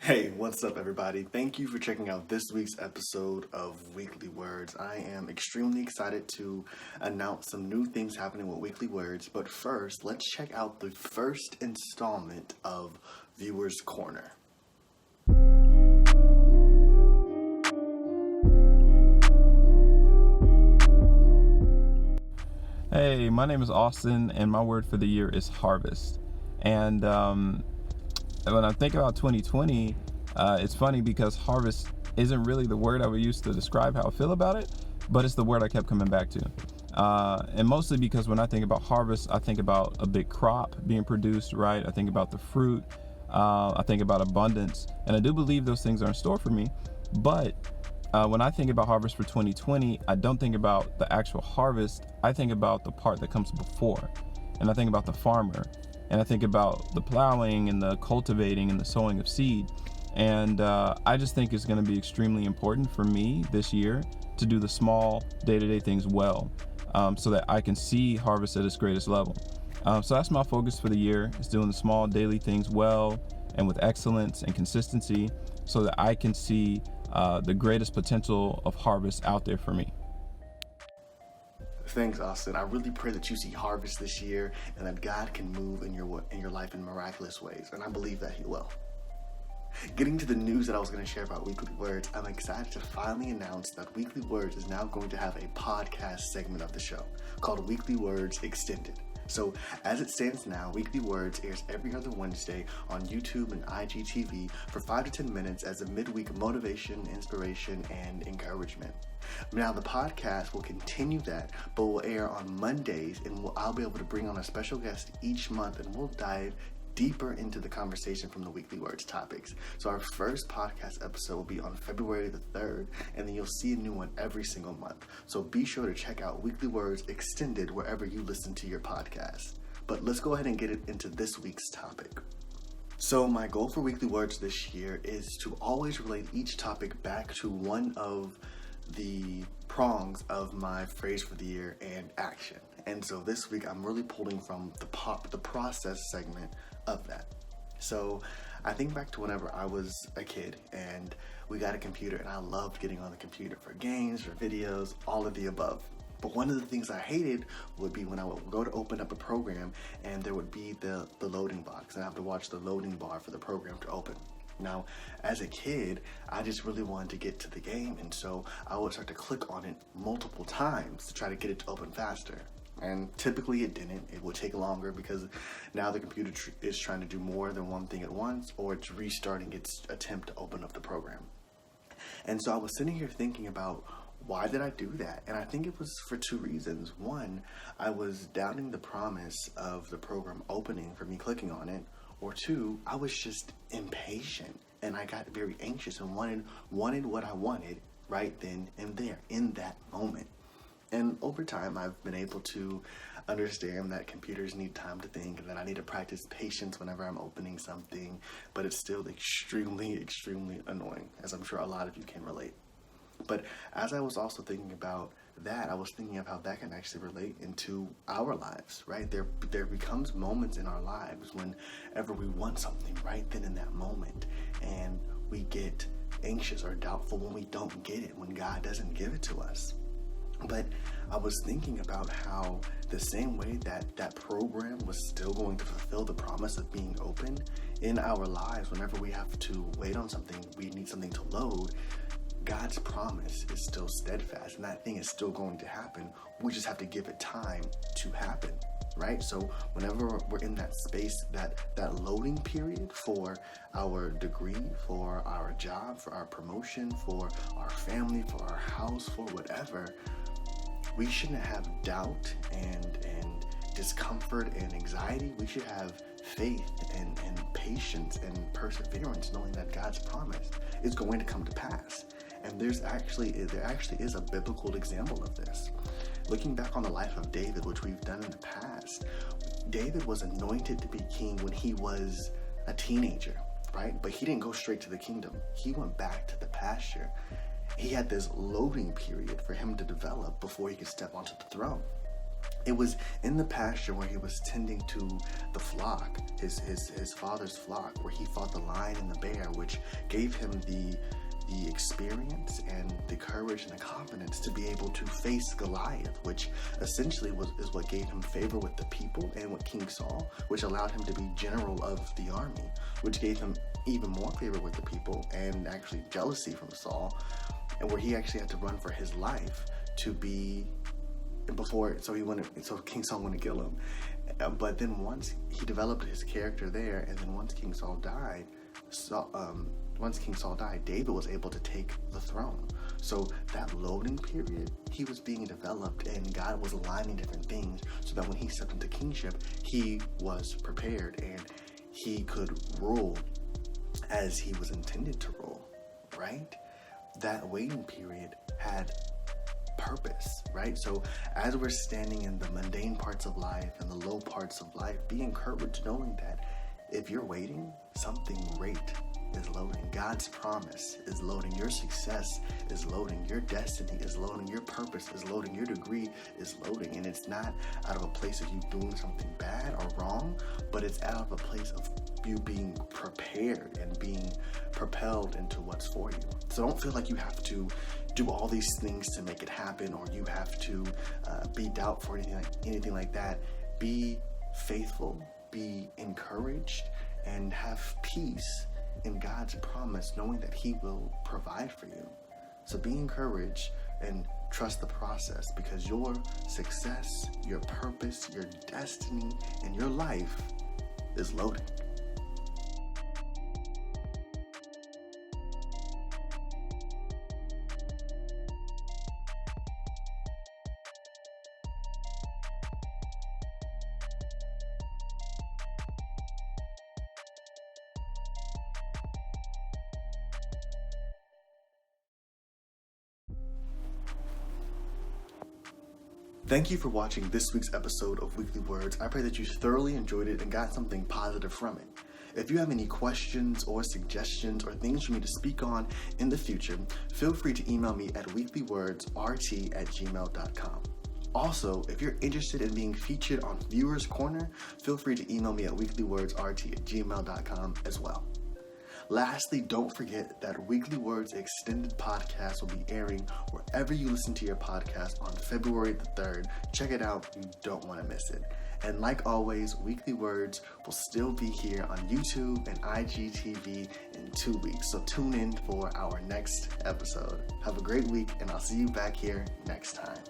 Hey, what's up, everybody? Thank you for checking out this week's episode of Weekly Words. I am extremely excited to announce some new things happening with Weekly Words, but first, let's check out the first installment of Viewers Corner. Hey, my name is Austin, and my word for the year is harvest. And when I think about 2020, it's funny because harvest isn't really the word I would use to describe how I feel about it, but it's the word I kept coming back to. And mostly because when I think about harvest, I think about a big crop being produced, right? I think about the fruit. I think about abundance. And I do believe those things are in store for me. But when I think about harvest for 2020, I don't think about the actual harvest. I think about the part that comes before. And I think about the farmer. And I think about the plowing and the cultivating and the sowing of seed. And I just think it's going to be extremely important for me this year to do the small day-to-day things well, so that I can see harvest at its greatest level. So that's my focus for the year, is doing the small daily things well and with excellence and consistency, so that I can see the greatest potential of harvest out there for me. Thanks, Austin. I really pray that you see harvest this year and that God can move in your life in miraculous ways, and I believe that He will. Getting to the news that I was going to share about Weekly Words, I'm excited to finally announce that Weekly Words is now going to have a podcast segment of the show called Weekly Words Extended. So, as it stands now, Weekly Words airs every other Wednesday on YouTube and IGTV for 5 to 10 minutes as a midweek motivation, inspiration, and encouragement. Now, the podcast will continue that, but will air on Mondays, and I'll be able to bring on a special guest each month, and we'll dive deeper into the conversation from the Weekly Words topics. So our first podcast episode will be on February the 3rd, and then you'll see a new one every single month. So be sure to check out Weekly Words Extended wherever you listen to your podcast. But let's go ahead and get into this week's topic. So my goal for Weekly Words this year is to always relate each topic back to one of the prongs of my phrase for the year and action. And so this week I'm really pulling from the process segment of that. So I think back to whenever I was a kid and we got a computer, and I loved getting on the computer for games, for videos, all of the above. But one of the things I hated would be when I would go to open up a program and there would be the loading box, and I have to watch the loading bar for the program to open. Now, as a kid, I just really wanted to get to the game, and so I would start to click on it multiple times to try to get it to open faster. And typically it didn't. It would take longer because now the computer is trying to do more than one thing at once, or it's restarting its attempt to open up the program. And so I was sitting here thinking about, why did I do that? And I think it was for two reasons. One, I was doubting the promise of the program opening for me clicking on it. Or two, I was just impatient and I got very anxious and wanted what I wanted right then and there in that moment. And over time, I've been able to understand that computers need time to think and that I need to practice patience whenever I'm opening something, but it's still extremely, extremely annoying, as I'm sure a lot of you can relate. But as I was also thinking about that, I was thinking of how that can actually relate into our lives, right? There becomes moments in our lives whenever we want something right then in that moment, and we get anxious or doubtful when we don't get it, when God doesn't give it to us. But I was thinking about how the same way that program was still going to fulfill the promise of being open in our lives, whenever we have to wait on something, we need something to load, God's promise is still steadfast, and that thing is still going to happen. We just have to give it time to happen, right? So whenever we're in that space, that loading period for our degree, for our job, for our promotion, for our family, for our house, for whatever, we shouldn't have doubt and discomfort and anxiety. We should have faith and patience and perseverance, knowing that God's promise is going to come to pass. And there actually is a biblical example of this. Looking back on the life of David, which we've done in the past, David was anointed to be king when he was a teenager, right? But he didn't go straight to the kingdom. He went back to the pasture. He had this loading period for him to develop before he could step onto the throne. It was in the pasture where he was tending to the flock, his father's flock, where he fought the lion and the bear, which gave him the experience and the courage and the confidence to be able to face Goliath, which essentially is what gave him favor with the people and with King Saul, which allowed him to be general of the army, which gave him even more favor with the people and actually jealousy from Saul, and where he actually had to run for his life to be so King Saul wouldn't kill him. But then once he developed his character there, and then once King Saul died, David was able to take the throne. So that loading period, he was being developed, and God was aligning different things so that when he stepped into kingship, he was prepared and he could rule as he was intended to rule, right? That waiting period had purpose, right? So as we're standing in the mundane parts of life and the low parts of life, be encouraged knowing that if you're waiting, something great is loading. God's promise is loading. Your success is loading. Your destiny is loading. Your purpose is loading. Your degree is loading. And it's not out of a place of you doing something bad or wrong, but it's out of a place of you being prepared and being propelled into what's for you. So don't feel like you have to do all these things to make it happen, or you have to be doubtful or anything like that. Be faithful, be encouraged, and have peace in God's promise, knowing that He will provide for you. So be encouraged and trust the process, because your success, your purpose, your destiny, and your life is loading. Thank you for watching this week's episode of Weekly Words. I pray that you thoroughly enjoyed it and got something positive from it. If you have any questions or suggestions or things for me to speak on in the future, feel free to email me at weeklywordsrt@gmail.com. Also, if you're interested in being featured on Viewers Corner, feel free to email me at weeklywordsrt@gmail.com as well. Lastly, don't forget that Weekly Words Extended Podcast will be airing wherever you listen to your podcast on February the 3rd. Check it out. You don't want to miss it. And like always, Weekly Words will still be here on YouTube and IGTV in 2 weeks. So tune in for our next episode. Have a great week, and I'll see you back here next time.